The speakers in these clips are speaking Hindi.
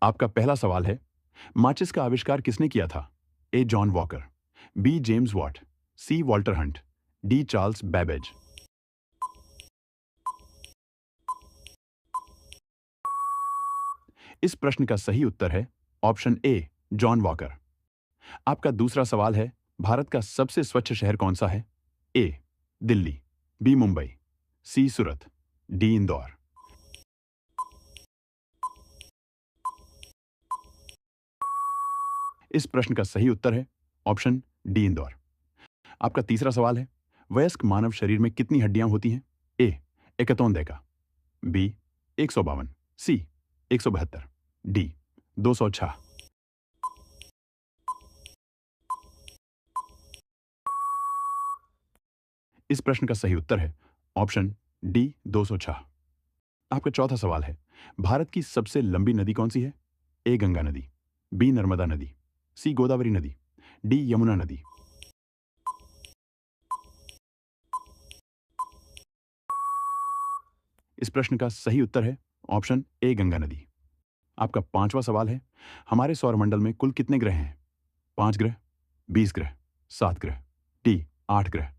आपका पहला सवाल है, माचिस का आविष्कार किसने किया था? A. John Walker, B. James Watt, C. Walter Hunt, D. Charles Babbage. इस प्रश्न का सही उत्तर है ऑप्शन ए, जॉन वॉकर। आपका दूसरा सवाल है, भारत का सबसे स्वच्छ शहर कौन सा है? ए. दिल्ली, बी. मुंबई, सी. सूरत, डी. इंदौर। इस प्रश्न का सही उत्तर है ऑप्शन डी, इंदौर। आपका तीसरा सवाल है, वयस्क मानव शरीर में कितनी हड्डियां होती हैं? ए. 71 बी. 152, सी. 172, डी. 206। इस प्रश्न का सही उत्तर है ऑप्शन डी, 206। आपका चौथा सवाल है, भारत की सबसे लंबी नदी कौन सी है? ए. गंगा नदी, बी. नर्मदा नदी, सी. गोदावरी नदी, डी. यमुना नदी। इस प्रश्न का सही उत्तर है ऑप्शन ए, गंगा नदी। आपका पांचवा सवाल है, हमारे सौरमंडल में कुल कितने ग्रह हैं? 5 ग्रह, 20 ग्रह, 7 ग्रह, डी. 8 ग्रह।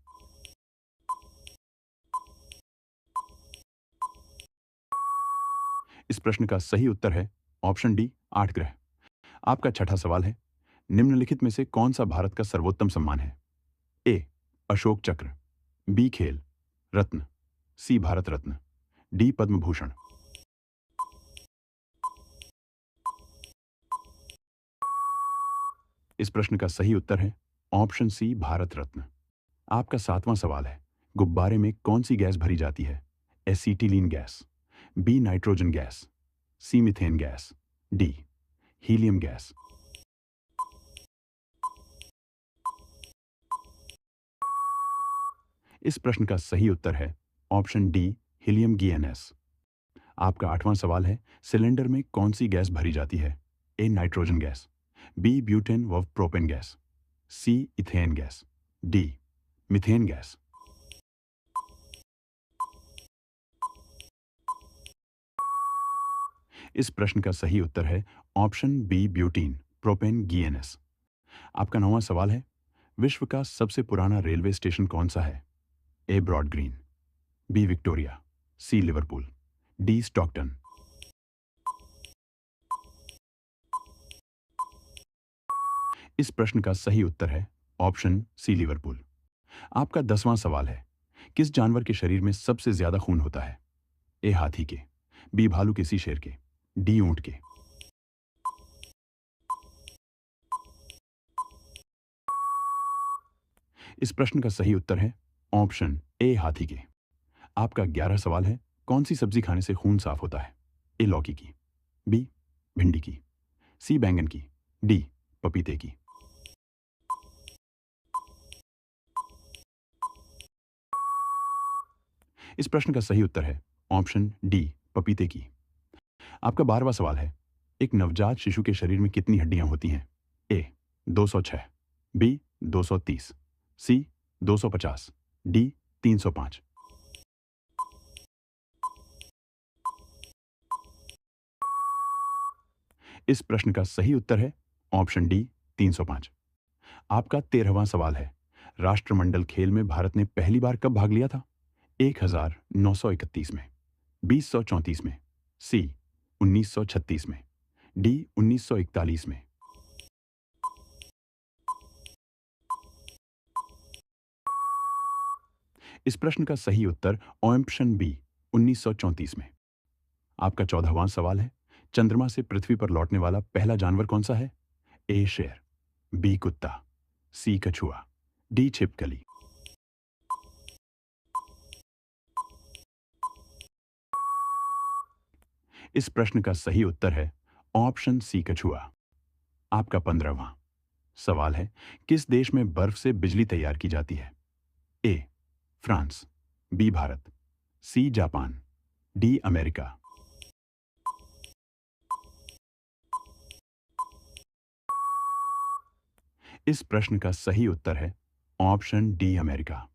इस प्रश्न का सही उत्तर है ऑप्शन डी, 8 ग्रह। आपका छठा सवाल है, निम्नलिखित में से कौन सा भारत का सर्वोत्तम सम्मान है? ए. अशोक चक्र, बी. खेल रत्न, सी. भारत रत्न, डी. पद्म भूषण। इस प्रश्न का सही उत्तर है ऑप्शन सी, भारत रत्न। आपका सातवां सवाल है, गुब्बारे में कौन सी गैस भरी जाती है? Acetylene gas, B. Nitrogen gas, C. Methane gas, D. Helium gas. इस प्रश्न का सही उत्तर है ऑप्शन डी, हीलियम गैस। आपका आठवां सवाल है, सिलेंडर में कौन सी गैस भरी जाती है? A. Nitrogen gas, B. Butane व propane gas, C. Ethane gas, D. Methane gas. इस प्रश्न का सही उत्तर है option B, butene propane gas. आपका नौवां सवाल है, विश्व का सबसे पुराना रेलवे स्टेशन कौन सा है? A. Broad Green, B. Victoria, C. Liverpool, D. Stockton. इस प्रश्न का सही उत्तर है ऑप्शन सी, लिवरपूल। आपका 10वां सवाल है, किस जानवर के शरीर में सबसे ज्यादा खून होता है? ए. हाथी के, बी. भालू के, सी. शेर के, डी. ऊंट के। इस प्रश्न का सही उत्तर है ऑप्शन ए, हाथी के। आपका 11 सवाल है, कौन सी सब्जी खाने से खून साफ होता है? ए. लौकी की, बी. भिंडी की, सी. बैंगन की, डी. पपीते की। इस प्रश्न का सही उत्तर है ऑप्शन डी, पपीते की। आपका 12वां सवाल है, एक नवजात शिशु के शरीर में कितनी हड्डियां होती हैं? ए. 206, बी. 230, सी. 250, डी. 305। इस प्रश्न का सही उत्तर है ऑप्शन डी, 305। आपका 13वां सवाल है, राष्ट्रमंडल खेल में भारत ने पहली बार कब भाग लिया था? 1931 में, 2034 में, सी. 1936 में, डी. 1941 में। इस प्रश्न का सही उत्तर ऑप्शन बी, 1934 में। आपका 14वां सवाल है, चंद्रमा से पृथ्वी पर लौटने वाला पहला जानवर कौन सा है? ए. शेर, बी. कुत्ता, सी. कछुआ, डी. छिपकली। इस प्रश्न का सही उत्तर है ऑप्शन सी, कछुआ। आपका 15वां सवाल है, किस देश में बर्फ से बिजली तैयार की जाती है? A. France, B. Bharat, C. Japan, D. America. इस प्रश्न का सही उत्तर है ऑप्शन डी, अमेरिका।